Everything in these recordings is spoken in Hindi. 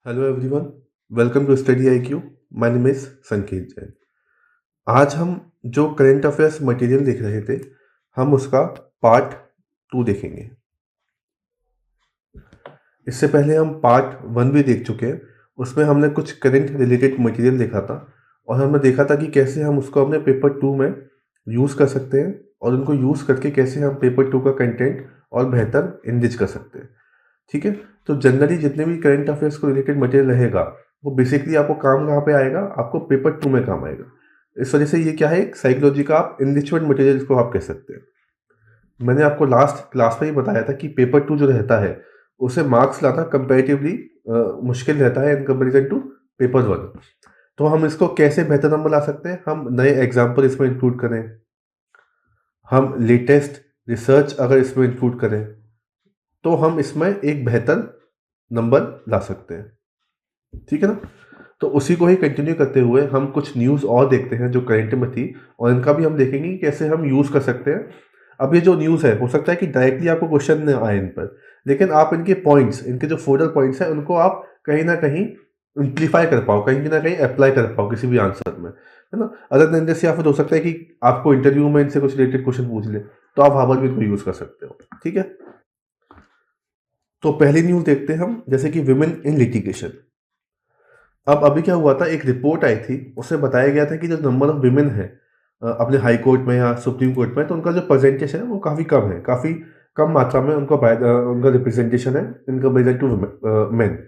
Hello everyone, welcome to study I Q. My name is Sanket Jain. आज हम जो करंट अफेयर्स मटेरियल देख रहे थे, हम उसका पार्ट 2 देखेंगे। इससे पहले हम पार्ट 1 भी देख चुके हैं। उसमें हमने कुछ करंट रिलेटेड मटेरियल देखा था और हमने देखा था कि कैसे हम उसको अपने पेपर 2 में यूज़ कर सकते हैं और उनको यूज़ करके कैसे हम पेपर 2 का कंटेंट और बेहतर एनरिच कर सकते हैं। ठीक है। तो जनरली जितने भी करंट अफेयर्स को रिलेटेड मटेरियल रहेगा, वो बेसिकली आपको काम कहाँ पे आएगा, आपको पेपर 2 में काम आएगा। इस वजह से ये क्या है, एक साइकोलॉजी का आप इनरिचमेंट मटेरियल इसको आप कह सकते हैं। मैंने आपको लास्ट क्लास में ही बताया था कि पेपर 2 जो रहता है, उसे मार्क्स लाना कंपैरेटिवली मुश्किल रहता है इन कंपैरिजन टू पेपर 1। तो हम इसको कैसे बेहतर नंबर ला सकते हैं, हम नए एग्जाम्पल इसमें इंक्लूड करें, हम लेटेस्ट रिसर्च अगर इसमें इंक्लूड करें, तो हम इसमें एक बेहतर नंबर ला सकते हैं। ठीक है ना। तो उसी को ही कंटिन्यू करते हुए हम कुछ न्यूज़ और देखते हैं जो करंट में थी, और इनका भी हम देखेंगे कि कैसे हम यूज़ कर सकते हैं। अब ये जो न्यूज़ है, हो सकता है कि डायरेक्टली आपको क्वेश्चन न आए इन पर, लेकिन आप इनके पॉइंट्स, इनके जो फोल्डर पॉइंट्स हैं, उनको आप कहीं ना कहीं इम्प्लीफाई कर पाओ, कहीं ना कहीं अप्लाई कर पाओ किसी भी आंसर में, है ना। अदर देन दिस, या फिर हो सकता है कि आपको इंटरव्यू में इनसे कुछ रिलेटेड क्वेश्चन पूछ ले, तो आप वहाँ पर भी इनको यूज़ कर सकते हो। ठीक है। तो पहली न्यूज़ देखते हैं हम, जैसे कि विमेन इन लिटिगेशन। अब अभी क्या हुआ था, एक रिपोर्ट आई थी, उसमें बताया गया था कि जो नंबर ऑफ विमेन है अपने हाई कोर्ट में या सुप्रीम कोर्ट में, तो उनका जो परसेंटेज है वो काफ़ी कम है, काफ़ी कम मात्रा में उनका रिप्रेजेंटेशन है इन कंपेरिजन टू मैन।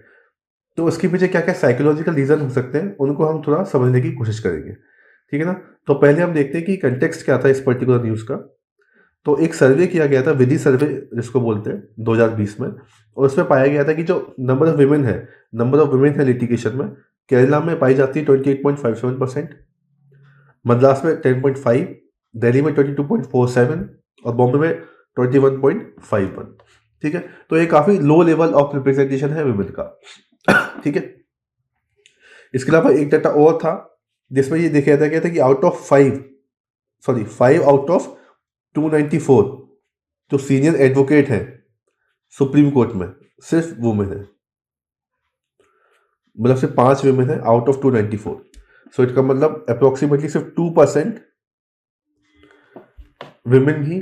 तो उसके पीछे क्या क्या साइकोलॉजिकल रीज़न हो सकते हैं, उनको हम थोड़ा समझने की कोशिश करेंगे। ठीक है ना। तो पहले हम देखते हैं कि कंटेक्स्ट क्या था इस पर्टिकुलर न्यूज़ का। तो एक सर्वे किया गया था, विधि सर्वे जिसको बोलते हैं, 2020 में, और उसमें पाया गया था कि जो नंबर ऑफ वुमेन है लिटिगेशन में, केरला में पाई जाती है 28.57%, मद्रास में 10.5, दिल्ली में 22.47 और बॉम्बे में 21.51। ठीक है। तो ये काफ़ी लो लेवल ऑफ रिप्रेजेंटेशन है वुमेन का। ठीक है। इसके अलावा एक डाटा और था जिसमें ये देखा गया था कि फाइव आउट ऑफ 294 जो सीनियर एडवोकेट हैं सुप्रीम कोर्ट में, सिर्फ वुमेन है। मतलब सिर्फ 5 वुमेन है आउट ऑफ 294। सो इसका मतलब अप्रोक्सीमेटली सिर्फ 2% वुमेन ही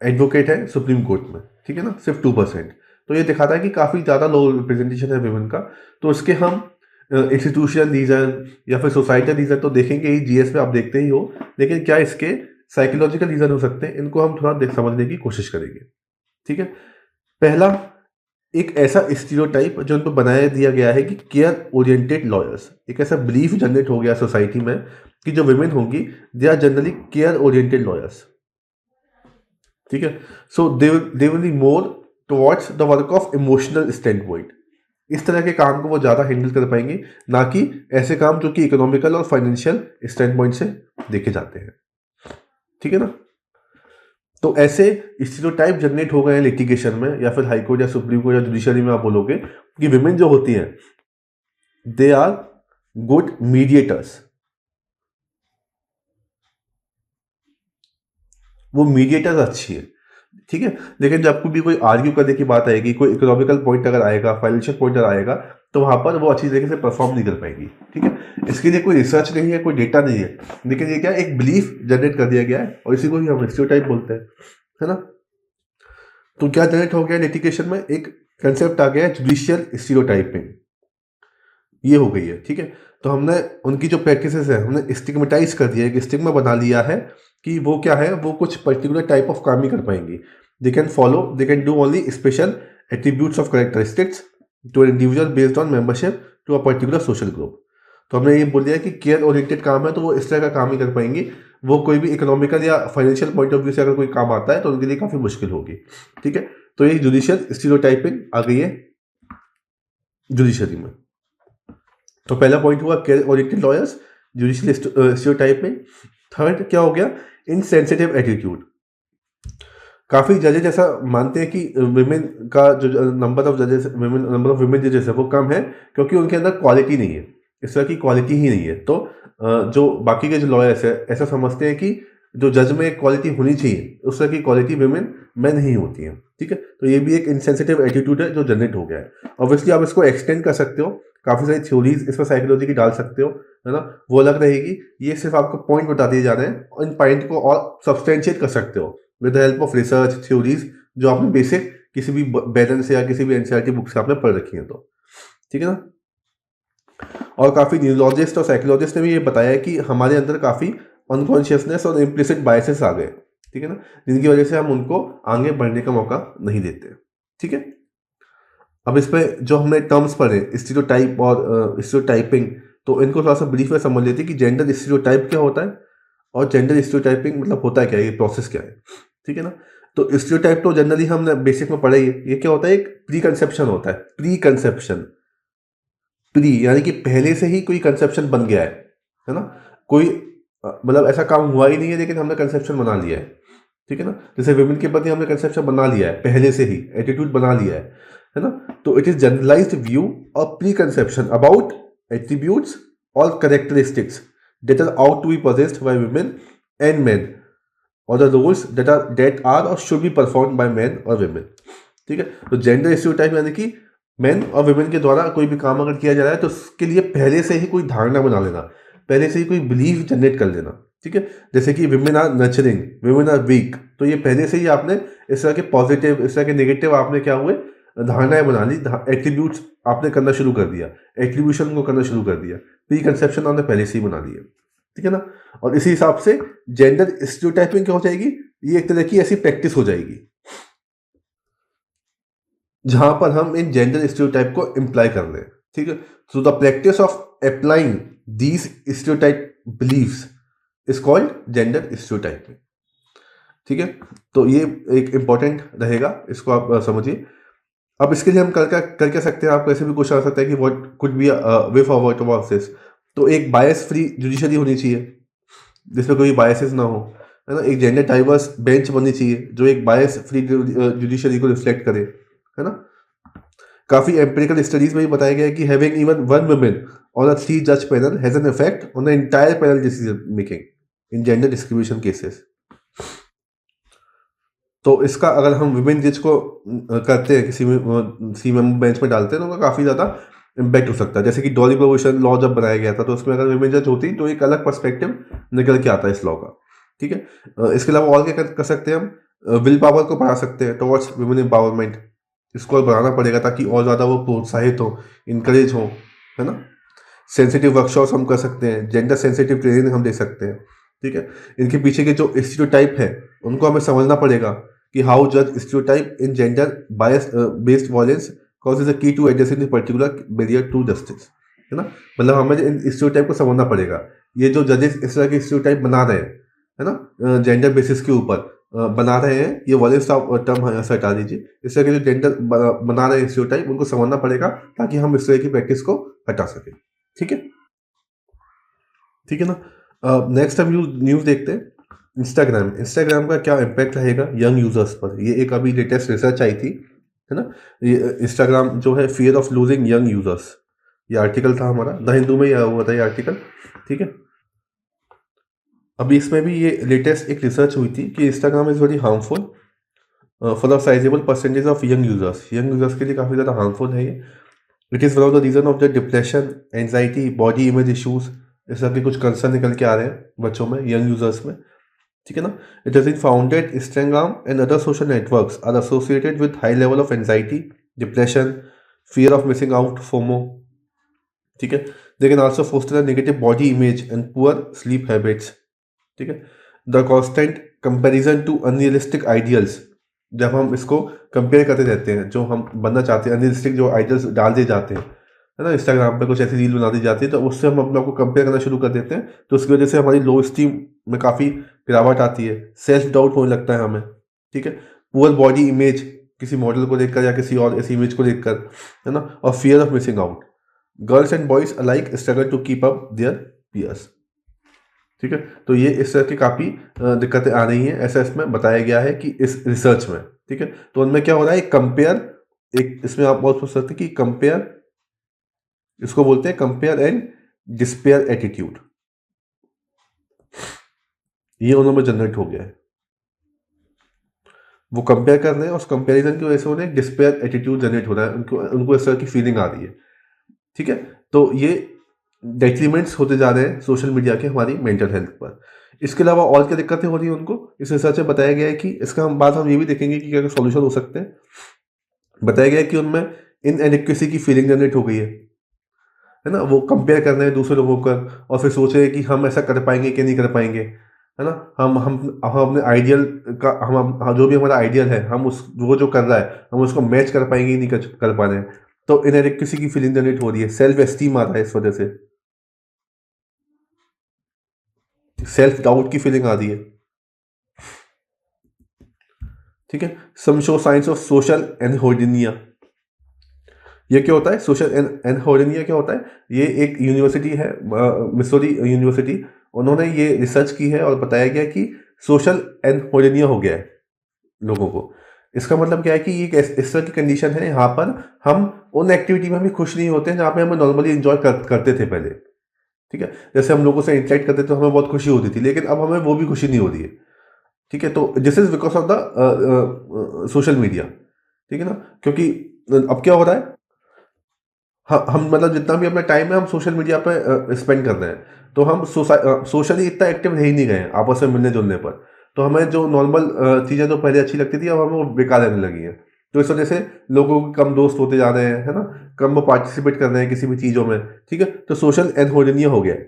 एडवोकेट है सुप्रीम कोर्ट में। ठीक है ना, सिर्फ 2%। तो ये दिखाता है कि काफ़ी ज़्यादा लो रिप्रेजेंटेशन है वुमेन का। तो इसके हम इंस्टीट्यूशनल रीज़न या फिर सोसाइटल रीज़न तो देखेंगे ही, जीएस में आप देखते ही हो, लेकिन क्या इसके साइकोलॉजिकल रीज़न हो सकते हैं, इनको हम थोड़ा समझने की कोशिश करेंगे। ठीक है। पहला, एक ऐसा स्टीरियोटाइप जो उनको बनाया दिया गया है कि केयर ओरिएंटेड लॉयर्स, एक ऐसा बिलीफ जनरेट हो गया सोसाइटी में कि जो वुमेन होंगी, they are generally care oriented lawyers. ठीक है। So they will be more towards the work of emotional standpoint. इस तरह के काम को वो ज़्यादा हैंडल कर पाएंगी, ना कि ऐसे काम जो कि इकोनॉमिकल और फाइनेंशियल स्टैंड पॉइंट से देखे जाते हैं। ठीक है ना। तो ऐसे स्टीरियोटाइप जनरेट हो गए हैं लिटिगेशन में, या फिर हाईकोर्ट या सुप्रीम कोर्ट या जुडिशरी में आप बोलोगे कि विमेन जो होती हैं, दे आर गुड मीडिएटर्स। वो मीडिएटर अच्छी है। ठीक है। लेकिन जब भी कोई आर्ग्यू करने की बात आएगी, कोई इकोनॉमिकल पॉइंट अगर आएगा, फाइनेंशियल पॉइंट अगर आएगा, तो वहां पर वो अच्छी तरीके से परफॉर्म नहीं कर पाएगी। ठीक है। इसके लिए कोई रिसर्च नहीं है, कोई डेटा नहीं है, लेकिन ये क्या, एक बिलीफ जनरेट कर दिया गया है, और इसी को ही हम स्टीरियोटाइप बोलते हैं, है ना। तो क्या जनरेट हो गया लिटिगेशन में, एक कंसेप्ट आ गया है जुडिशियल स्टीरियोटाइपिंग। ये हो गई है। ठीक है। तो हमने उनकी जो प्रैक्टिसेस है, हमने स्टिग्मेटाइज कर दिया है, एक स्टिग्मा बना लिया है कि वो क्या है, वो कुछ पर्टिकुलर टाइप ऑफ काम ही कर पाएंगी। They can do only special attributes of characteristics to individual based on membership to a particular social group. तो हमने ये बोल दिया कि केयर ओरिएंटेड काम है, तो वो इस तरह का काम ही कर पाएंगी। वो कोई भी इकोनॉमिकल या फाइनेंशियल पॉइंट ऑफ व्यू से अगर कोई काम आता है, तो उनके लिए काफ़ी मुश्किल होगी। ठीक है। तो ये जुडिशियल स्टीरियोटाइपिंग आ गई है जुडिशरी में। तो पहला पॉइंट हुआ care oriented lawyers, judicial stereotyping. Third क्या हो गया, इनसेंसिटिव एटीट्यूड। काफ़ी जजेज ऐसा मानते हैं कि विमेन का जो नंबर ऑफ विमेन जजेस है वो कम है, क्योंकि उनके अंदर क्वालिटी नहीं है, इस तरह की क्वालिटी ही नहीं है। तो जो बाकी के जो लॉयर्स है, ऐसा समझते हैं कि जो जज में एक क्वालिटी होनी चाहिए उस तरह की क्वालिटी विमेन में नहीं होती है। ठीक है, तो ये भी एक इनसेंसिटिव एटीट्यूड है जो जनरेट हो गया है। ऑब्वियसली आप इसको एक्सटेंड कर सकते हो, काफ़ी सारी थ्योरीज इसमें साइकोलॉजी की डाल सकते हो, है ना, वो अलग रहेगी। ये सिर्फ आपको पॉइंट बता दिए जा रहे हैं और इन पॉइंट को और सब्सटेंशिएट कर सकते हो with the help of research theories जो आपने बेसिक किसी भी बैलेंस या किसी भी एनसीईआरटी बुक से आपने पढ़ रखी है। तो ठीक है ना। और काफ़ी न्यूरोलॉजिस्ट और साइकोलॉजिस्ट ने भी ये बताया है कि हमारे अंदर काफ़ी अनकॉन्शियसनेस और इम्प्लिसिट बायसेस आ गए, ठीक है ना, जिनकी वजह से हम उनको आगे बढ़ने का मौका नहीं देते। ठीक है, अब इस पे जो हमने टर्म्स पढ़े स्टीरियोटाइप और स्टीरियोटाइपिंग, तो इनको थोड़ा सा ब्रीफ में समझ लेते हैं कि जेंडर स्टीरियोटाइप क्या होता है और जेंडर स्टीरियोटाइपिंग मतलब होता है क्या, ये प्रोसेस क्या है। ठीक है ना, तो स्टीरियोटाइप तो जनरली हमने बेसिक में पढ़ा ही है। ये क्या होता है, एक प्री कंसेप्शन होता है। प्री कंसेप्शन, प्री यानी कि पहले से ही कोई कंसेप्शन बन गया है ना, कोई मतलब ऐसा काम हुआ ही नहीं है लेकिन हमने कंसेप्शन बना लिया है। ठीक है ना, जैसे विमेन के प्रति हमने कंसेप्शन बना लिया है, पहले से ही एटीट्यूड बना लिया है ना। तो इट इज जनरलाइज्ड व्यू और प्री कंसेप्शन अबाउट एट्रीब्यूट्स और characteristics that are out to be possessed by women and men or the roles that are or should be performed by men or women। ठीक है, तो जेंडर स्टीरियोटाइप यानी कि मेन और वुमेन के द्वारा कोई भी काम अगर किया जा रहा है तो उसके लिए पहले से ही कोई धारणा बना लेना, पहले से ही कोई बिलीव जनरेट कर लेना। ठीक है, जैसे कि women are nurturing, women are weak, तो ये पहले से ही आपने इस तरह के पॉजिटिव, इस तरह के नेगेटिव आपने क्या हुए धारणाएं बना ली, एट्रीब्यूट्स आपने करना शुरू कर दिया, एट्रीब्यूशन को करना शुरू कर दिया, प्री कंसेप्शन आपने पहले से ही बना लिया। ठीक है ना, और इसी हिसाब से जेंडर स्टीरियोटाइपिंग क्या हो जाएगी, ये एक तरह की ऐसी प्रैक्टिस हो जाएगी जहां पर हम इन जेंडर स्टीरियोटाइप को इम्प्लाई कर रहे हैं। ठीक है, so the practice of applying these stereotype beliefs is called gender stereotyping. ठीक है, तो ये एक इंपॉर्टेंट रहेगा, इसको आप समझिए। अब इसके लिए हम कर क्या सकते हैं, आपको ऐसे भी क्वेश्चन आ सकता है कि what could be way forward towards this. तो एक बायस फ्री जुडिशरी होनी चाहिए जिसमें कोई बायसेस ना हो, है ना। एक जेंडर डाइवर्स बेंच बननी चाहिए जो एक बायस फ्री जुडिशरी को रिफ्लेक्ट करे, है ना। काफ़ी एम्पिरिकल स्टडीज में भी बताया गया है कि having even one women on a 3 जज panel has an effect on the entire panel decision making in gender discrimination cases. तो इसका अगर हम विमेन जज को करते हैं किसी सी मेंबर बेंच में डालते हैं तो उनका काफ़ी ज़्यादा इम्पैक्ट हो सकता है। जैसे कि डॉली प्रोविशन लॉ जब बनाया गया था तो उसमें अगर विमेन जज होती तो एक अलग पर्सपेक्टिव निकल के आता है इस लॉ का। ठीक है, इसके अलावा और क्या कर सकते हैं हम, विल पावर को बढ़ा सकते हैं टुवर्ड्स विमेन एम्पावरमेंट, इसको और बढ़ाना पड़ेगा ताकि और ज़्यादा वो प्रोत्साहित हो, इनकरेज हो, है ना। सेंसिटिव वर्कशॉप्स हम कर सकते हैं, जेंडर सेंसिटिव ट्रेनिंग हम दे सकते हैं। ठीक है, इनके पीछे के जो स्टीरियोटाइप है उनको हमें समझना पड़ेगा कि हाउ जज stereotype in gender bias based violence causes a key to addressing the particular barrier to justice, है ना। मतलब हमें इन स्टीरियोटाइप को समझना पड़ेगा। ये जो जजेस इस तरह के स्टीरियोटाइप बना रहे हैं, है ना, जेंडर बेसिस के ऊपर बना रहे हैं, ये वायलेंस टर्म यहाँ से हटा दीजिए। इस तरह के जो जेंडर बना रहे हैं स्टीरियोटाइप उनको समझना पड़ेगा ताकि हम इस तरह की प्रैक्टिस को हटा सकें। ठीक है, ठीक है ना। नेक्स्ट हम न्यूज़ देखते हैं। इंस्टाग्राम का क्या इम्पैक्ट रहेगा यंग यूजर्स पर, ये एक अभी लेटेस्ट रिसर्च आई थी, है ना। ये इंस्टाग्राम जो है fear of losing young users, ये आर्टिकल था हमारा द हिंदू में, आया हुआ था ये आर्टिकल। ठीक है, अभी इसमें भी ये लेटेस्ट एक रिसर्च हुई थी कि Instagram is very harmful for the sizeable percentage of young users के लिए काफ़ी ज़्यादा हार्मफुल है ये। It is one of the reason of the depression, anxiety, body image issues, इस तरह के कुछ कंसर्न निकल के आ रहे हैं बच्चों में, यंग यूजर्स में। ठीक है ना, it has been founded Instagram and other social networks are associated with high level of anxiety, depression, fear of missing out, FOMO. ठीक है, they can also foster a negative body image and poor sleep habits. ठीक है, the constant comparison to unrealistic ideals, जब हम इसको कंपेयर करते रहते हैं, जो हम बनना चाहते हैं अनरियलिस्टिक जो आइडियल्स डाल दिए जाते हैं, है ना, इंस्टाग्राम पे कुछ ऐसी रील बना दी जाती है तो उससे हम अपने आप को कंपेयर करना शुरू कर देते हैं, तो उसकी वजह से हमारी लो स्टीम में काफ़ी गिरावट आती है, सेल्फ डाउट होने लगता है हमें। ठीक है, पुअर बॉडी इमेज किसी मॉडल को देखकर या किसी और ऐसी इमेज को देखकर, है ना, और fear of missing out, girls and boys alike struggle to keep up their peers. ठीक है, तो ये इस तरह की काफ़ी दिक्कतें आ रही हैं, ऐसा इसमें बताया गया है कि इस रिसर्च में। ठीक है, तो उनमें क्या हो रहा है, एक कंपेयर, एक इसमें आप बहुत सोच सकते हैं कि कंपेयर, इसको बोलते हैं कंपेयर एंड डिस्पेयर एटीट्यूड। ये उनमें जनरेट हो गया है। वो कंपेयर कर रहे हैं, उस कंपैरिजन की वजह से उन्हें डिस्पेयर एटीट्यूड जनरेट हो रहा है, उनको उनको इस तरह की फीलिंग आ रही है। ठीक है, तो ये डेट्रीमेंट्स होते जा रहे हैं सोशल मीडिया के हमारी मेंटल हेल्थ पर। इसके अलावा और क्या दिक्कतें हो रही हैं उनको, इस रिसर्च में बताया गया है कि इसका हम ये भी देखेंगे कि क्या क्या सॉल्यूशन हो सकते हैं। बताया गया है कि उनमें इनएडिक्वेसी की फीलिंग जनरेट हो गई है ना, वो कंपेयर कर रहे हैं दूसरे लोगों का और फिर सोच रहे हैं कि हम ऐसा कर पाएंगे कि नहीं कर पाएंगे, है ना। हम अपने आइडियल का जो भी हमारा आइडियल है, हम उस वो जो कर रहा है हम उसको मैच कर पाएंगे कि नहीं कर पा रहे हैं। तो इनएडिक्वेसी की फीलिंग जनरेट हो रही है, सेल्फ एस्टीम आ रहा है इस वजह से, सेल्फ डाउट की फीलिंग आ रही है। ठीक है, सम शो साइंस ऑफ सोशल एनहोर्डिनिया। ये क्या होता है सोशल एनहोर्डिनिया, क्या होता है? ये एक यूनिवर्सिटी है, मिसौरी यूनिवर्सिटी, उन्होंने ये रिसर्च की है और बताया गया कि सोशल एनहोर्डिनिया हो गया है लोगों को। इसका मतलब क्या है कि ये इस तरह की कंडीशन है, यहाँ पर हम उन एक्टिविटी में भी खुश नहीं होते हैं जहाँ पे हम नॉर्मली इंजॉय करते थे पहले। ठीक है, जैसे हम लोगों से इंटरेक्ट करते थे तो हमें बहुत खुशी होती थी, लेकिन अब हमें वो भी खुशी नहीं हो रही है। ठीक है, तो this is because of the social media. ठीक है ना, क्योंकि अब क्या हो रहा है, हम मतलब जितना भी अपना टाइम है हम सोशल मीडिया पे स्पेंड कर रहे हैं, तो हम सोशली इतना एक्टिव रह ही नहीं गए हैं आपस में मिलने जुलने पर। तो हमें जो नॉर्मल चीज़ें जो पहले अच्छी लगती थी अब हमें वो बेकार लगने लगी हैं। तो इस वजह से लोगों के कम दोस्त होते जा रहे हैं, है ना, कम वो पार्टिसिपेट कर रहे हैं किसी भी चीज़ों में। ठीक है, तो सोशल एनहोर्डनिया हो गया है,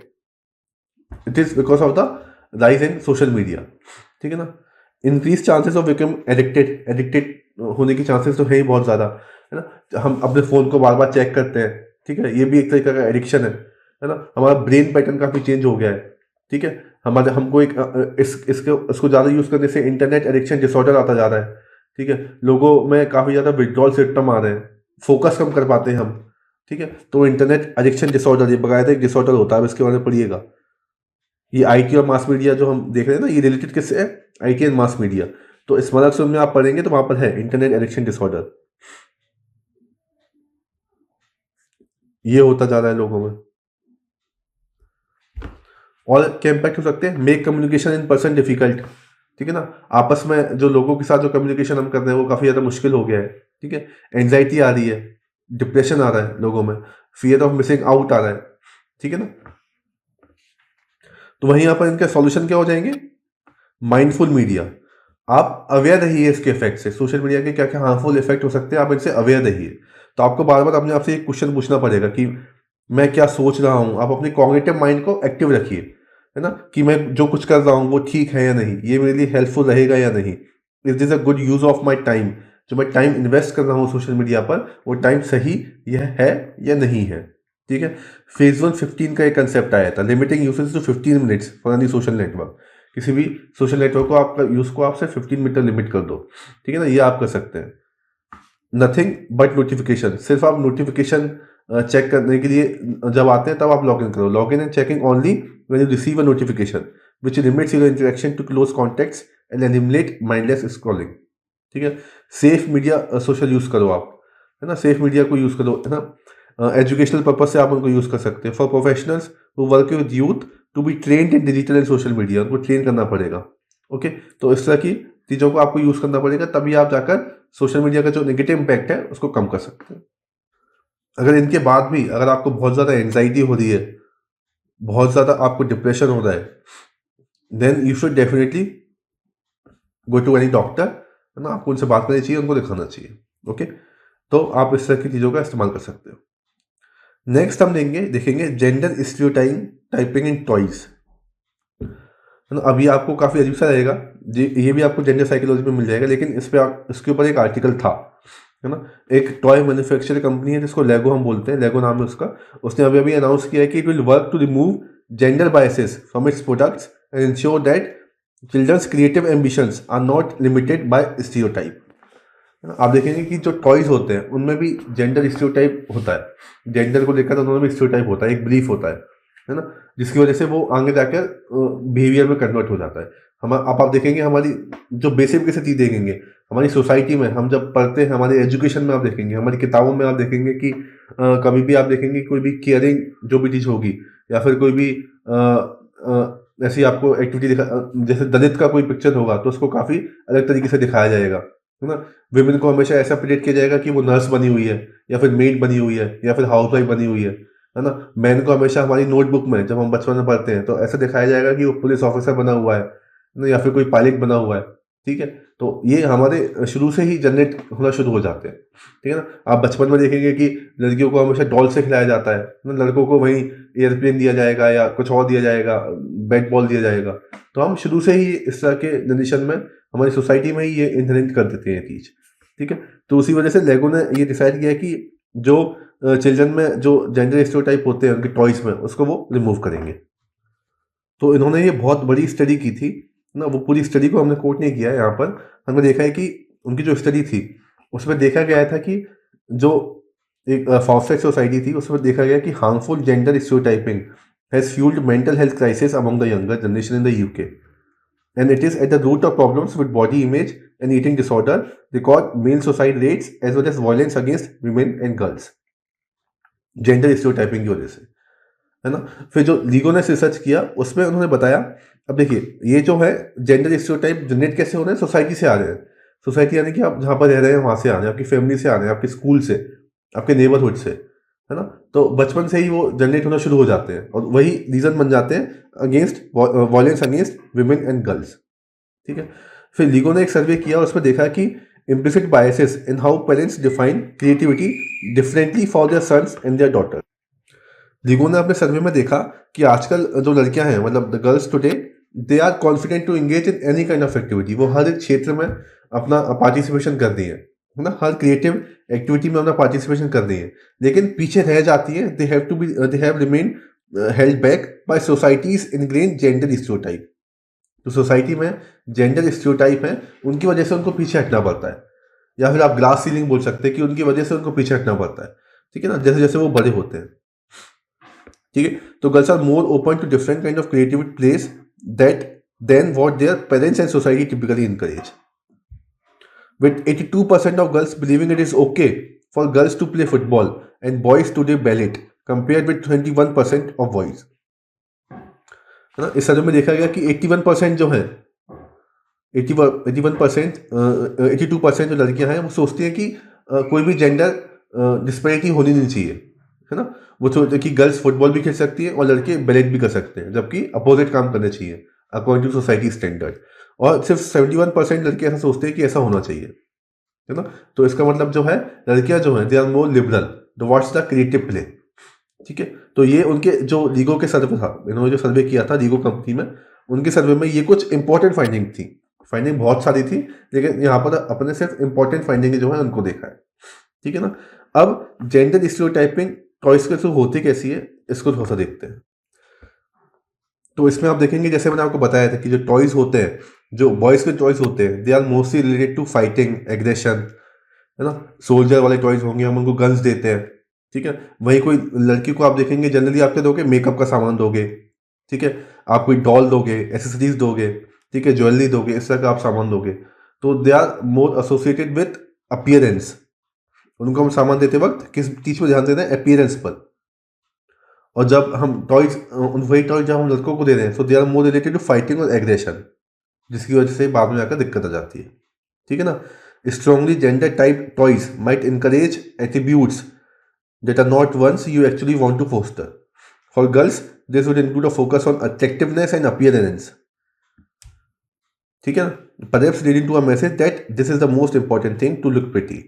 it is because of the rise in social media. ठीक है ना, increase chances of become addicted, addicted होने की चांसेस तो है ही बहुत ज़्यादा, है ना। हम अपने फ़ोन को बार बार चेक करते हैं, ठीक है, ये भी एक तरीके का एडिक्शन है ना। हमारा ब्रेन पैटर्न काफ़ी चेंज हो गया है। ठीक है, हमारे हमको एक इसको ज़्यादा यूज़ करने से इंटरनेट एडिक्शन डिसऑर्डर आता जा रहा है। ठीक है, लोगों में काफ़ी ज़्यादा विड्रॉल सिम्टम आ रहे हैं, फोकस कम कर पाते हैं हम। ठीक है, तो इंटरनेट एडिक्शन डिसऑर्डर ये बकायदा एक डिसऑर्डर होता है, अब इसके बारे में पढ़िएगा। ये आईटी और मास मीडिया जो हम देख रहे हैं ना, ये रिलेटेड किससे है? IT and mass media. तो स्मॉलर सूम में आप पढ़ेंगे तो वहां पर है इंटरनेट एडिक्शन डिसऑर्डर, ये होता जा रहा है लोगों में। और क्या इम्पैक्ट हो सकते हैं? Make communication in person difficult. ठीक है ना, आपस में जो लोगों के साथ जो कम्युनिकेशन हम कर रहे हैं वो काफ़ी ज़्यादा मुश्किल हो गया है। ठीक है, एंजाइटी आ रही है, डिप्रेशन आ रहा है लोगों में, फियर ऑफ मिसिंग आउट आ रहा है। ठीक है ना, तो वहीं यहाँ पर इनके सॉल्यूशन क्या हो जाएंगे? Mindful media. आप अवेयर रहिए इसके इफेक्ट से, सोशल मीडिया के क्या क्या हार्मफुल इफेक्ट हो सकते हैं, आप इनसे अवेयर रहिए। तो आपको बार बार अपने आप से एक क्वेश्चन पूछना पड़ेगा कि मैं क्या सोच रहा हूँ। आप अपने कॉग्निटिव माइंड को एक्टिव रखिए, है ना, कि मैं जो कुछ कर रहा हूँ वो ठीक है या नहीं, ये मेरे लिए हेल्पफुल रहेगा या नहीं, is this a good use of my time. जो मैं टाइम इन्वेस्ट कर रहा हूँ सोशल मीडिया पर वो टाइम सही यह है या नहीं है। ठीक है, फेज 1 15 का एक कंसेप्ट आया था, limiting usage to 15 minutes for any social network. किसी भी सोशल नेटवर्क को आपका यूज को आप सिर्फ 15 मिनट तक लिमिट कर दो। ठीक है ना, ये आप कर सकते हैं। नथिंग बट नोटिफिकेशन, सिर्फ आप नोटिफिकेशन चेक करने के लिए जब आते हैं तब आप लॉग इन करो। Log in and checking only when you receive a notification which limits your interaction to close contacts and eliminate mindless scrolling. ठीक है, सेफ मीडिया सोशल यूज करो आप, है ना, सेफ मीडिया को यूज करो, है ना। एजुकेशनल पर्पज से आप उनको यूज कर सकते हैं। For professionals who work with youth to be trained in digital and social media, उनको ट्रेन करना पड़ेगा। ओके, तो इस तरह की चीज़ों को आपको यूज़ करना पड़ेगा, तभी आप जाकर सोशल मीडिया का जो नेगेटिव इम्पैक्ट है उसको कम कर सकते हैं। अगर इनके बाद भी अगर आपको बहुत ज़्यादा एंजाइटी हो रही है, बहुत ज़्यादा आपको डिप्रेशन हो रहा है, then you should definitely go to any doctor, है ना, आपको उनसे बात करनी चाहिए, उनको दिखाना चाहिए। ओके, तो आप इस तरह की चीज़ों का इस्तेमाल कर सकते हो। नेक्स्ट हम देखेंगे gender stereotyping typing in toys. है ना, अभी आपको काफ़ी अजीब सा रहेगा, ये भी आपको जेंडर साइकोलॉजी में मिल जाएगा, लेकिन इस पर इसके ऊपर एक आर्टिकल था, है ना। एक टॉय मैन्युफैक्चर कंपनी है जिसको लेगो हम बोलते हैं, लेगो नाम है उसका। उसने अभी अभी अनाउंस किया है कि it will work to remove gender biases from its products and ensure that children's creative ambitions are not limited by stereotype. आप देखेंगे कि जो टॉयज होते हैं उनमें भी जेंडर स्टीरियोटाइप होता है, जेंडर को लेकर उन्होंने भी स्टीरियोटाइप होता है, एक बिलीफ होता है ना, जिसकी वजह से वो आगे जाकर बिहेवियर में कन्वर्ट हो जाता है। हम आप देखेंगे हमारी जो बेसिक से चीज़ देखेंगे हमारी सोसाइटी में, हम जब पढ़ते हैं हमारे एजुकेशन में, आप देखेंगे हमारी किताबों में, आप देखेंगे कि कभी भी आप देखेंगे कोई भी केयरिंग जो भी चीज़ होगी या फिर कोई भी ऐसी आपको एक्टिविटी जैसे दलित का कोई पिक्चर होगा तो उसको काफ़ी अलग तरीके से दिखाया जाएगा, है ना? विमेन को हमेशा ऐसा प्रेजेंट किया जाएगा कि वो नर्स बनी हुई है, या फिर मेड बनी हुई है, या फिर हाउसवाइफ बनी हुई है ना? मैन को हमेशा हमारी नोटबुक में जब हम बचपन में पढ़ते हैं तो ऐसा दिखाया जाएगा कि वो पुलिस ऑफिसर बना हुआ है ना, या फिर कोई पायलट बना हुआ है, ठीक है? तो ये हमारे शुरू से ही जनरेट होना शुरू हो जाते हैं, ठीक है ना? आप बचपन में देखेंगे कि लड़कियों को हमेशा डॉल से खिलाया जाता है ना, लड़कों को वहीं एयरप्लेन दिया जाएगा या कुछ और दिया जाएगा, बैट बॉल दिया जाएगा। तो हम शुरू से ही इस तरह के जनरेशन में हमारी सोसाइटी में ही ये इनहेरेंट कर देते हैं चीज़, ठीक है? तो उसी वजह से लेगो ने ये डिसाइड किया कि जो चिल्ड्रन में जो जेंडर स्टीरियोटाइप होते हैं उनके टॉयज़ में, उसको वो रिमूव करेंगे। तो इन्होंने ये बहुत बड़ी स्टडी की थी ना, वो पूरी स्टडी को हमने कोट नहीं किया है यहाँ पर। हमने देखा है कि उनकी जो स्टडी थी, उसमें देखा गया था कि जो एक फॉस्टेड सोसाइटी थी, उसमें देखा गया कि harmful gender stereotyping has fuelled mental health crisis among the younger generation in the UK, and it is at the root of problems with body image and eating disorder, record male suicide rates as well as violence against women and girls, gender stereotyping की वजह से, है ना? फिर जो लीगो ने रिसर्च किया उसमें उन्होंने बताया, अब देखिए ये जो है जेंडर स्टीरियोटाइप जनरेट कैसे हो रहे हैं, सोसाइटी से आ रहे हैं। सोसाइटी यानी कि आप जहाँ पर रह रहे हैं वहाँ से आ रहे हैं, आपकी फैमिली से आ रहे हैं, आपके स्कूल से, आपके नेबरहुड से, है ना? तो बचपन से ही वो जनरेट होना शुरू हो जाते हैं और वही रीज़न बन जाते हैं against violence against women and girls, ठीक है? फिर लीगो ने एक सर्वे किया, उसमें देखा कि implicit biases in how parents define creativity differently for their sons and their daughters. LIGO ने अपने सर्वे में देखा कि आजकल जो लड़कियां हैं, मतलब the girls today, they are confident to engage in any kind of activity. वो हर एक क्षेत्र में अपना पार्टिसिपेशन कर रही है ना, हर क्रिएटिव एक्टिविटी में अपना पार्टिसिपेशन कर रही है, लेकिन पीछे रह जाती है। They have remain held back by societies ingrained gender stereotype. तो सोसाइटी में जेंडर स्टीरियोटाइप है, उनकी वजह से उनको पीछे हटना पड़ता है, या फिर आप ग्लास सीलिंग बोल सकते हैं कि उनकी वजह से उनको पीछे हटना पड़ता है, ठीक है ना, जैसे जैसे वो बड़े होते हैं, ठीक है? तो girls are more open to different kind of creative place that then what their parents and society typically encourage, with 82% of girls believing it is okay for girls to play football and boys to do ballet compared with 21% of boys, है ना? इस सर्वे में देखा गया कि 81% जो है, 81% 82% जो लड़कियां हैं वो सोचती हैं कि कोई भी जेंडर डिस्पैरिटी होनी नहीं चाहिए, है ना? वो सोचते हैं कि गर्ल्स फुटबॉल भी खेल सकती है और लड़के बैलेट भी कर सकते हैं, जबकि अपोजिट काम करने चाहिए अकॉर्डिंग टू सोसाइटी स्टैंडर्ड। और सिर्फ 71% लड़के ऐसा सोचते हैं कि ऐसा होना चाहिए, है ना? तो इसका मतलब जो है, लड़कियां जो हैं they are more liberal towards the creative play, ठीक है? तो ये उनके जो लीगो के सर्वे था, इन्होंने जो सर्वे किया था लीगो कंपनी में, उनके सर्वे में ये कुछ इंपॉर्टेंट फाइंडिंग थी। फाइंडिंग बहुत सारी थी, लेकिन यहाँ पर अपने सिर्फ इंपॉर्टेंट फाइंडिंग जो है उनको देखा है, ठीक है ना? अब जेंडर स्टीरियोटाइपिंग टॉयज के थ्रू होती कैसी है, इसको थोड़ा सा देखते हैं। तो इसमें आप देखेंगे, जैसे मैंने आपको बताया था कि जो टॉयज होते हैं, जो बॉयज के टॉयज होते हैं, they are mostly related to fighting, aggression, है ना? सोल्जर वाले टॉयज होंगे, हम उनको गन्स देते हैं, ठीक है? वहीं कोई लड़की को आप देखेंगे जनरली आपके दोगे मेकअप का सामान दोगे, ठीक है? आप कोई डॉल दोगे, एसेसरीज दोगे, ठीक है, ज्वेलरी दोगे, इस तरह का आप सामान दोगे। तो they are more associated with appearance. उनको हम सामान देते वक्त किस चीज़ पर ध्यान देते हैं? अपीयरेंस पर। और जब हम टॉयज, वही टॉयज जब हम लड़कों को दे रहे हैं, so they are more related to fighting और एग्रेशन, जिसकी वजह से बाद में आकर दिक्कत आ जाती है, ठीक है ना? Strongly gender type toys might encourage attributes that are not ones you actually want to foster. For girls, this would include a focus on attractiveness and appearance. ठीक है ना? Perhaps leading to a message that this is the most important thing to look pretty.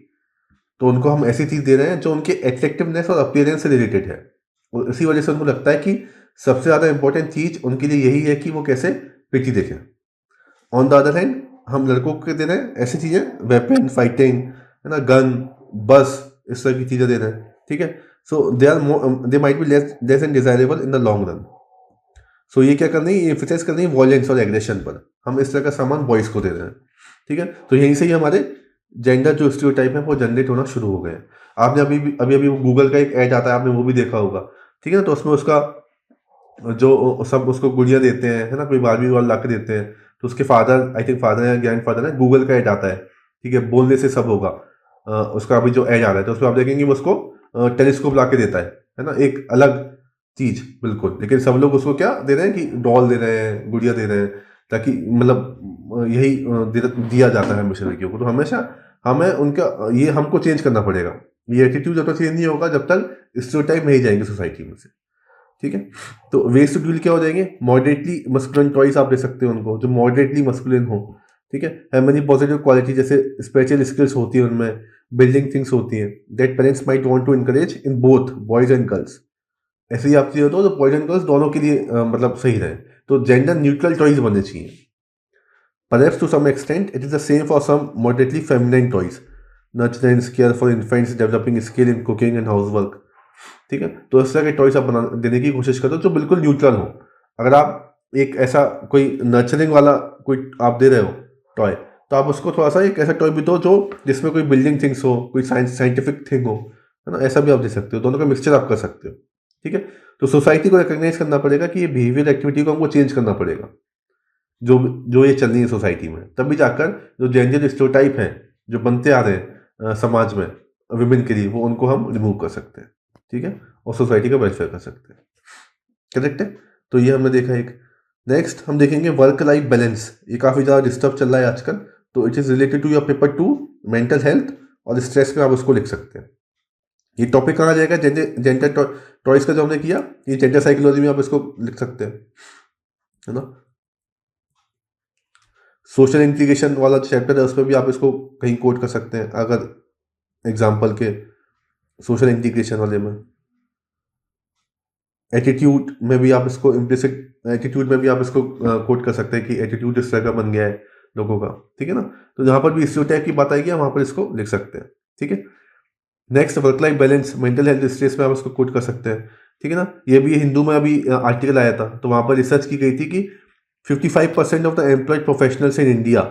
तो उनको हम ऐसी चीज़ दे रहे हैं जो उनके एट्रैक्टिवनेस और अपीयरेंस से रिलेटेड है, और इसी वजह से उनको लगता है कि सबसे ज़्यादा इंपॉर्टेंट चीज़ उनके लिए यही है कि वो कैसे प्रिटी दिखें। ऑन द अदर हैंड, हम लड़कों को दे रहे हैं ऐसी चीज़ें, वेपन, फाइटिंग, है ना, गन, बस, इस तरह की चीज़ें दे रहे हैं, ठीक है? So they might be less and desirable in the long run. So ये क्या कर रही है, ये एम्फसाइज कर रही है वॉयलेंस और एग्रेशन पर। हम इस तरह का सामान बॉयज़ को दे रहे हैं, ठीक है? तो यहीं से ही हमारे जेंडर जो स्टीरियोटाइप है वो जनरेट होना शुरू हो गए। आपने अभी गूगल का एक ऐड आता है, आपने वो भी देखा होगा, ठीक है ना? तो उसमें उसका जो सब उसको गुड़िया देते हैं, है ना, कोई बारबी वाल ला के देते हैं, तो उसके फादर, आई थिंक फादर या ग्रैंड फादर है, गूगल का ऐड आता है, ठीक है? बोलने से सब होगा। उसका अभी जो ऐड आ रहा है तो उसमें आप देखेंगे वो उसको टेलीस्कोप ला के देता है ना, एक अलग चीज बिल्कुल, लेकिन सब लोग उसको क्या दे रहे हैं कि डॉल दे रहे हैं, गुड़िया दे रहे हैं, ताकि मतलब यही दिया जाता है हमेशा लड़कियों को। तो हमेशा हमें उनका ये हमको चेंज करना पड़ेगा। ये एटीट्यूड जब तक चेंज नहीं होगा जब तक स्टीरियोटाइप नहीं जाएंगे सोसाइटी में से। ठीक है, तो वेस्ट टू ड्यूल क्या हो जाएंगे, मॉडरेटली मस्कुलिन टॉयज आप दे सकते हो उनको जो मॉडरेटली मस्कुलिन हो। ठीक है, है मेनी पॉजिटिव क्वालिटी, जैसे स्पेशल स्किल्स होती है उनमें, बिल्डिंग थिंग्स होती हैं that parents might want to encourage in both boys and girls. ऐसे ही आप चाहिए तो बॉयज एंड गर्ल्स दोनों के लिए मतलब सही रहे, तो जेंडर न्यूट्रल टॉयज बनने चाहिए। Perhaps to some extent, it is the same for some moderately feminine toys. Nurturance, care for infants, developing skill in cooking and housework. ठीक है, तो इस तरह के टॉयज आप बना देने की कोशिश करो जो बिल्कुल न्यूट्रल हो। अगर आप एक ऐसा कोई नर्चरिंग वाला कोई आप दे रहे हो टॉय, तो आप उसको थोड़ा सा एक ऐसा टॉय भी दो जो जिसमें कोई बिल्डिंग थिंग्स हो, कोई साइंटिफिक थिंग हो, है ना, ऐसा भी आप दे सकते हो। दोनों का मिक्सचर आप कर सकते हो। ठीक है, तो सोसाइटी को रिकॉग्नाइज करना पड़ेगा कि ये बिहेवियर एक्टिविटी को हमको चेंज करना पड़ेगा जो जो ये चल रही है सोसाइटी में, तभी जाकर जो जेंडर स्टेरियोटाइप हैं जो बनते आ रहे हैं समाज में विमेन के लिए, वो उनको हम रिमूव कर सकते हैं। ठीक है, और सोसाइटी का वेलफेयर कर सकते हैं। करेक्ट है, तो ये हमने देखा एक। नेक्स्ट हम देखेंगे वर्क लाइफ बैलेंस। ये काफ़ी ज़्यादा डिस्टर्ब चल रहा है आजकल, तो it is related to your paper 2 mental health और स्ट्रेस में आप उसको लिख सकते हैं। ये टॉपिक कहाँ जाएगा, जेंडर टॉयज का जो हमने किया, ये जेंडर साइकोलॉजी में आप इसको लिख सकते हैं, है ना। सोशल इंटीग्रेशन वाला चैप्टर है उसमें भी आप इसको कहीं कोट कर सकते हैं, अगर एग्जाम्पल के सोशल इंटीग्रेशन वाले में। एटीट्यूड में भी आप इसको इम्प्लिसिट एटीट्यूड में भी आप इसको कोट कर सकते हैं कि एटीट्यूड इस तरह का बन गया है लोगों का। ठीक है ना, तो जहाँ पर भी स्टीरियोटाइप की बात आएगी वहाँ पर इसको लिख सकते हैं। ठीक है, next work life balance mental health stress में आप इसको कोट कर सकते हैं। ठीक है ना, ये भी हिंदू में अभी आर्टिकल आया था, तो वहाँ पर रिसर्च की गई थी कि 55% of the employed professionals in India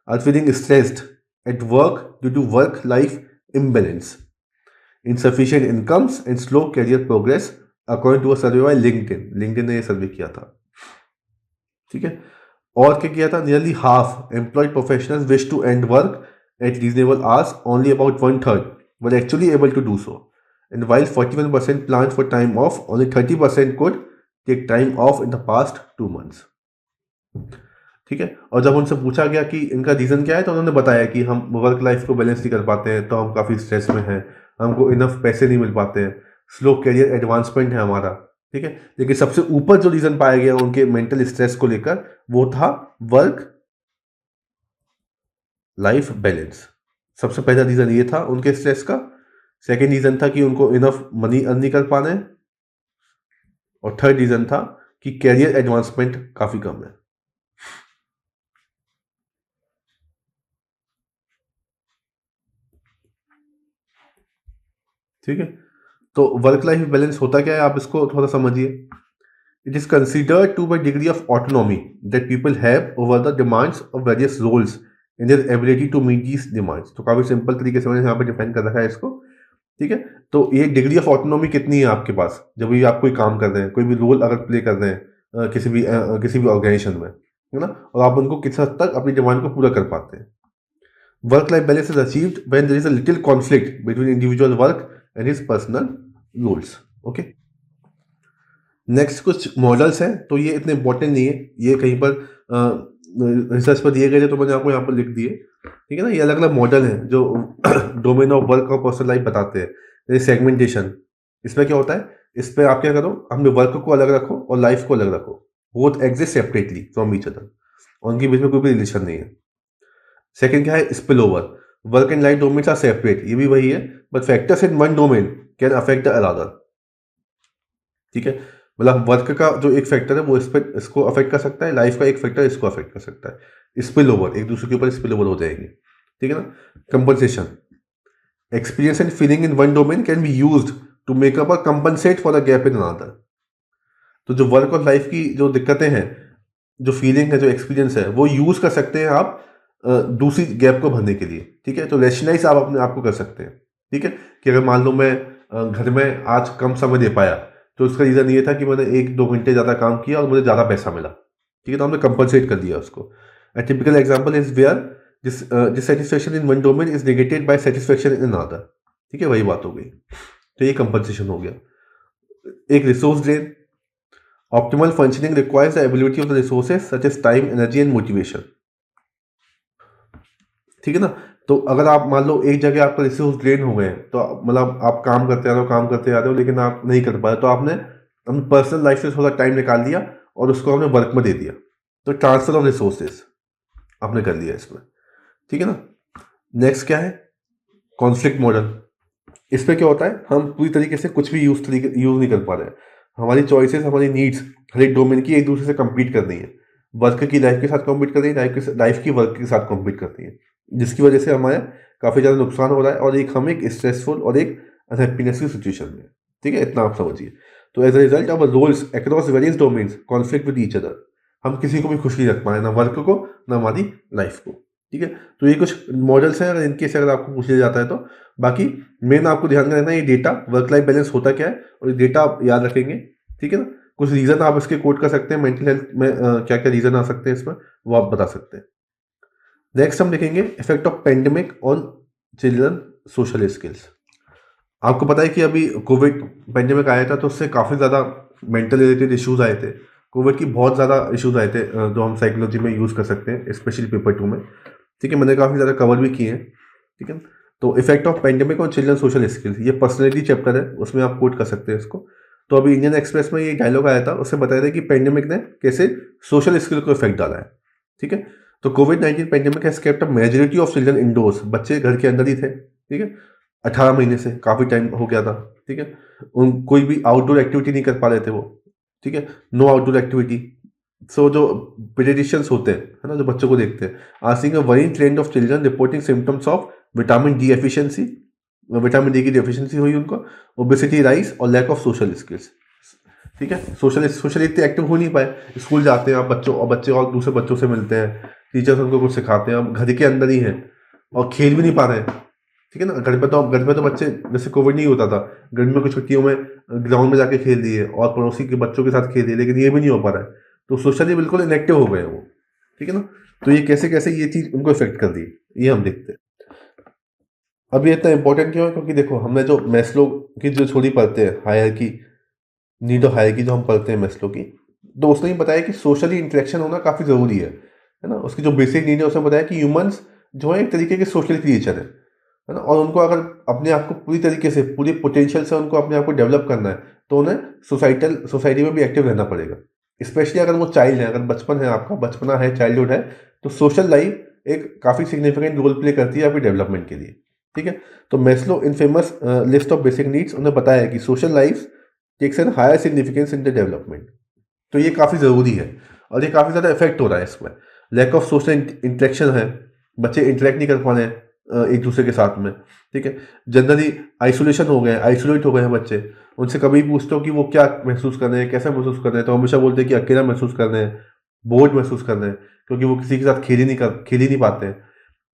are feeling stressed at work due to work-life imbalance, insufficient incomes, and slow career progress, according to a survey by LinkedIn. LinkedIn ने ये सर्वे किया था। ठीक है, और क्या किया था, nearly half employed professionals wish to end work at reasonable hours. Only about 1/3 were actually able to do so. And while 41% planned for time off, only 30% could take time off in the past 2 months. ठीक है, और जब उनसे पूछा गया कि इनका रीज़न क्या है, तो उन्होंने बताया कि हम वर्क लाइफ को बैलेंस नहीं कर पाते हैं, तो हम काफ़ी स्ट्रेस में हैं, हमको इनफ पैसे नहीं मिल पाते हैं, स्लो करियर एडवांसमेंट है हमारा। ठीक है, लेकिन सबसे ऊपर जो रीज़न पाया गया उनके मेंटल स्ट्रेस को लेकर, वो था वर्क लाइफ बैलेंस। सबसे पहला रीज़न ये था उनके स्ट्रेस का। सेकेंड रीज़न था कि उनको इनफ मनी अर्न नहीं कर पा रहे हैं, और थर्ड रीज़न था कि कैरियर एडवांसमेंट काफ़ी कम है। ठीक है, तो वर्क लाइफ बैलेंस होता क्या है, आप इसको थोड़ा समझिए। It is considered to by degree of autonomy that people have over the demands of various roles in their ability to meet these demands. तो काफ़ी सिंपल तरीके से मैंने यहाँ पर डिफाइन कर रखा है इसको। ठीक है, तो ये डिग्री ऑफ ऑटोनॉमी कितनी है आपके पास, जब भी आप कोई काम कर रहे हैं, कोई भी रोल अगर प्ले कर रहे हैं किसी भी ऑर्गेनाइजेशन में, है ना, और आप उनको किस हद तक अपनी डिमांड को पूरा कर पाते हैं। Work life balance is achieved when there is a little conflict between individual work and his personal rules. Okay, next कुछ मॉडल्स हैं, तो ये इतने इंपॉर्टेंट नहीं है, ये कहीं पर रिसर्च पर दिए गए थे, तो मैंने आपको यहाँ पर लिख दिए। ठीक है ना, ये अलग अलग मॉडल हैं जो डोमेन ऑफ वर्क और पर्सनल लाइफ बताते हैं। जैसे सेगमेंटेशन, इसमें क्या होता है, इस पर आप क्या करो, अपने वर्क को अलग रखो और लाइफ को अलग रखो, both exist separately from each other, उनके बीच में कोई भी रिलेशन नहीं है। सेकेंड क्या है, spill over, work and life domains are separate, ये भी वही है, but factors in one domain can affect the other. ठीक है, मतलब वर्क का जो एक फैक्टर है वो इसको अफेक्ट कर सकता है, लाइफ का एक फैक्टर इसको अफेक्ट कर सकता है। स्पिल ओवर, एक दूसरे के ऊपर स्पिल ओवर हो जाएंगे। ठीक है ना, compensation, experience and feeling in one domain can be used to make up और compensate for the gap in another. तो जो वर्क और लाइफ की जो दिक्कतें हैं, जो फीलिंग है, जो एक्सपीरियंस है, वो यूज कर सकते हैं आप दूसरी गैप को भरने के लिए। ठीक है, तो रेशनलाइज आप अपने आप को कर सकते हैं। ठीक है, कि अगर मान लो मैं घर में आज कम समय दे पाया, तो उसका रीज़न ये था कि मैंने 1-2 घंटे ज़्यादा काम किया और मुझे ज़्यादा पैसा मिला। ठीक है, तो हमने कंपनसेट कर दिया उसको। A typical example is where dissatisfaction in one domain is negated by satisfaction in another. ठीक है, वही बात हो गई, तो ये कंपनसेशन हो गया। एक resource drain, optimal functioning requires the ability of the resources such as time, energy and motivation. ठीक है ना। तो अगर आप मान लो एक जगह आपका रिसोर्स ड्रेन हो गए हैं, तो मतलब आप काम करते आ रहे हो, काम करते आ रहे हो, लेकिन आप नहीं कर पा रहे, तो आपने अपनी पर्सनल लाइफ से थोड़ा टाइम निकाल दिया और उसको आपने वर्क में दे दिया। तो ट्रांसफर ऑफ रिसोर्सेज आपने कर लिया इसमें। ठीक है ना। नेक्स्ट क्या है, कॉन्फ्लिक्ट मॉडल। इसमें क्या होता है, हम पूरी तरीके से कुछ भी यूज नहीं कर पा रहे हैं। हमारी चॉइसेस, हमारी नीड्स हर एक डोमेन की एक दूसरे से कम्पीट कर रही है। वर्क की लाइफ के साथ कम्पीट कर रही है, लाइफ की वर्क के साथ कम्पीट कर रही है, जिसकी वजह से हमारे काफ़ी ज़्यादा नुकसान हो रहा है और हम एक स्ट्रेसफुल और एक अनहैप्पीनेस की सिचुएशन में। ठीक है, इतना आप समझिए। तो as a result of roles across various domains conflict with each other. हम किसी को भी खुश नहीं रख पाए, ना वर्क को ना हमारी लाइफ को। ठीक है, तो ये कुछ मॉडल्स हैं, अगर इनके से अगर आपको पूछ लिया जाता है तो। बाकी मेन आपको ध्यान में रखना है ये डेटा वर्क लाइफ बैलेंस होता क्या है, और ये डेटा आप याद रखेंगे। ठीक है ना। कुछ रीज़न आप इसके कोट कर सकते हैं, मेंटल हेल्थ में क्या क्या रीज़न आ सकते हैं इसमें, वो आप बता सकते हैं। नेक्स्ट हम देखेंगे effect of pandemic on children social skills. आपको पता है कि अभी कोविड पेंडेमिक आया था, तो उससे काफ़ी ज़्यादा मेंटल रिलेटेड इश्यूज आए थे। कोविड की बहुत ज़्यादा इश्यूज आए थे जो हम साइकोलॉजी में यूज़ कर सकते हैं, स्पेशली पेपर 2 में। ठीक है, मैंने काफ़ी ज़्यादा कवर भी किए हैं। ठीक है, तो effect of pandemic on children social skills, ये पर्सनैलिटी चैप्टर है, उसमें आप कोट कर सकते हैं इसको। तो अभी इंडियन एक्सप्रेस में ये डायलॉग आया था, उससे बताया था कि पेंडेमिक ने कैसे सोशल स्किल को इफेक्ट डाला है। ठीक है, तो कोविड-19 pandemic has kept a majority of children indoors. बच्चे घर के अंदर ही थे। ठीक है, 18 महीने से काफ़ी टाइम हो गया था। ठीक है, उन कोई भी आउटडोर एक्टिविटी नहीं कर पा रहे थे वो। ठीक है, नो आउटडोर एक्टिविटी। सो जो पीडियाट्रिशियंस होते हैं, है ना, जो बच्चों को देखते हैं, are seeing a worrying trend of children reporting symptoms of vitamin D efficiency. Vitamin D की डेफिशिएंसी हुई उनको, ओबेसिटी राइज और लैक ऑफ सोशल स्किल्स। ठीक है, सोशली इतने एक्टिव हो नहीं पाए। स्कूल जाते हैं आप बच्चों, और बच्चे और दूसरे बच्चों से मिलते हैं, टीचर्स उनको कुछ सिखाते हैं, अब घर के अंदर ही हैं और खेल भी नहीं पा रहे हैं। ठीक है ना। घर पे तो बच्चे, जैसे कोविड नहीं होता था, गर्मियों की छुट्टियों में ग्राउंड में जाके खेल लिए और पड़ोसी के बच्चों के साथ खेल लिए, लेकिन ये भी नहीं हो पा रहा है। तो सोशली बिल्कुल इनएक्टिव हो गए हैं वो। ठीक है ना। तो ये कैसे कैसे ये चीज़ उनको इफेक्ट कर दी, ये हम देखते हैं। अब ये इतना इंपॉर्टेंट क्यों है, क्योंकि देखो हमने जो मैस्लो की जो छोड़ी पढ़ते हैं, हायरार्की, नीड ऑफ हायरार्की जो हम पढ़ते हैं मैस्लो की, तो उसने ही बताया कि सोशली इंटरेक्शन होना काफ़ी ज़रूरी है ना। उसकी जो बेसिक नीड है उसने बताया कि ह्यूमंस जो है एक तरीके के सोशल क्रिएचर है ना, और उनको अगर अपने आप को पूरी तरीके से, पूरी पोटेंशियल से उनको अपने आप को डेवलप करना है, तो उन्हें सोसाइटी में भी एक्टिव रहना पड़ेगा। स्पेशली अगर वो चाइल्ड है, अगर बचपन है, आपका बचपना है, चाइल्डहुड है, तो सोशल लाइफ एक काफ़ी सिग्निफिकेंट रोल प्ले करती है आपकी डेवलपमेंट के लिए। ठीक है, तो Maslow in famous list of basic needs उन्होंने बताया कि social life takes an higher significance in the development. तो ये काफ़ी ज़रूरी है और ये काफ़ी ज़्यादा इफेक्ट हो रहा है इसमें। लैक ऑफ सोशल इंटरेक्शन है, बच्चे इंटरेक्ट नहीं कर पा रहे हैं एक दूसरे के साथ में। ठीक है, जनरली आइसोलेशन हो गए, आइसोलेट हो गए हैं बच्चे। उनसे कभी पूछते हो कि वो क्या महसूस कर रहे हैं, कैसा महसूस कर रहे हैं, तो हमेशा बोलते हैं कि अकेला महसूस कर रहे हैं, बोर्ड महसूस कर रहे हैं, क्योंकि वो किसी के साथ खेल ही नहीं पाते हैं।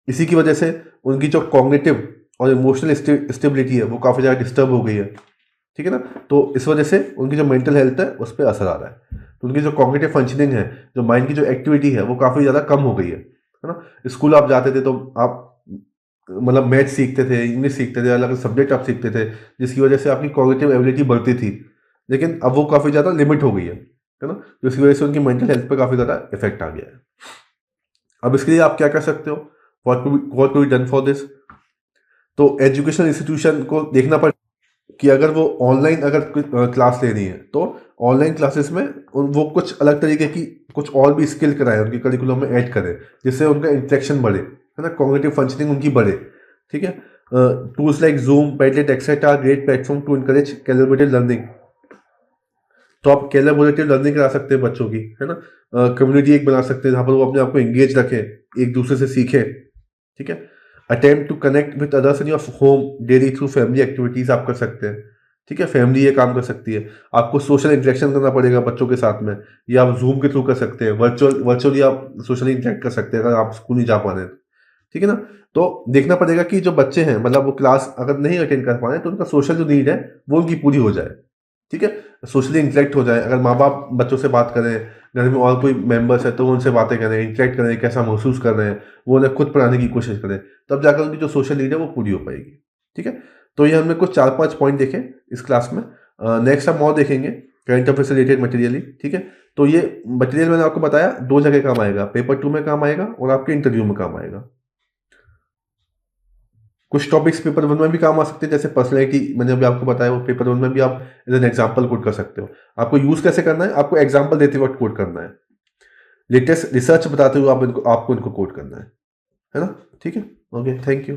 इसी की वजह से उनकी जो कॉग्निटिव और इमोशनल स्टेबिलिटी है वो काफ़ी ज़्यादा डिस्टर्ब हो गई है। ठीक है ना। तो इस वजह से उनकी जो मेंटल हेल्थ है उस पर असर आ रहा है। तो उनकी जो कॉग्निटिव फंक्शनिंग है, जो माइंड की जो एक्टिविटी है, वो काफ़ी ज़्यादा कम हो गई है ना। स्कूल आप जाते थे तो आप मतलब मैथ सीखते थे, इंग्लिश सीखते थे, अलग अलग सब्जेक्ट आप सीखते थे, जिसकी वजह से आपकी कॉग्निटिव एबिलिटी बढ़ती थी। लेकिन अब वो काफ़ी ज़्यादा लिमिट हो गई है ना, जिसकी वजह से उनकी मेंटल हेल्थ पर काफ़ी ज़्यादा इफेक्ट आ गया है। अब इसके लिए आप क्या कर सकते हो, what to be done for this. तो एजुकेशनल इंस्टीट्यूशन को देखना पड़ कि अगर वो ऑनलाइन अगर क्लास ले रही है, तो ऑनलाइन क्लासेस में वो कुछ अलग तरीके की कुछ और भी स्किल कराएं, उनके करिकुलम में ऐड करें, जिससे उनका इंटरेक्शन बढ़े, है ना, कॉग्निटिव फंक्शनिंग उनकी बढ़े। ठीक है, tools like Zoom, Padlet etcetera are great platform to encourage calibrated learning. तो आप कैलिब्रेटेड लर्निंग करा सकते हैं बच्चों की, है ना। कम्युनिटी एक बना सकते हैं जहाँ पर वो अपने आप को एंगेज रखें, एक दूसरे से सीखें। ठीक है, attempt to connect with others in your home daily through family activities आप कर सकते हैं। ठीक है, फैमिली ये काम कर सकती है। आपको सोशल इंटरेक्शन करना पड़ेगा बच्चों के साथ में, या आप जूम के थ्रू कर सकते हैं, वर्चुअली आप सोशली इंटरेक्ट कर सकते हैं अगर आप स्कूल नहीं जा पा रहे हैं। ठीक है ना। तो देखना पड़ेगा कि जो बच्चे हैं, मतलब वो क्लास अगर नहीं अटेंड कर पा रहे हैं, तो उनका सोशल जो नीड है वो उनकी पूरी हो जाए। ठीक है, सोशली इंटरेक्ट हो जाए। अगर माँ बाप बच्चों से बात करें, घर में और कोई मेंबर्स है तो उनसे बातें करें, इंटरेक्ट करें, कैसा महसूस कर रहे हैं, वो उन्हें खुद पढ़ाने की कोशिश करें, तब जाकर उनकी जो सोशल नीड है वो पूरी हो पाएगी। ठीक है, तो ये हमने कुछ 4-5 पॉइंट देखे इस क्लास में। नेक्स्ट हम और देखेंगे करंट अफेयर से रिलेटेड मटेरियल ही, ठीक है। तो ये मटेरियल मैंने आपको बताया 2 जगह काम आएगा, पेपर 2 में काम आएगा और आपके इंटरव्यू में काम आएगा। कुछ टॉपिक्स पेपर 1 में भी काम आ सकते हैं, जैसे पर्सनैलिटी मैंने अभी आपको बताया, वो पेपर 1 में भी आप एज एन एग्जाम्पल कोड कर सकते हो। आपको यूज़ कैसे करना है, आपको एग्जाम्पल देते वक्त कोड करना है, लेटेस्ट रिसर्च बताते हुए आपको इनको कोड करना है ना, ठीक है। Okay, thank you.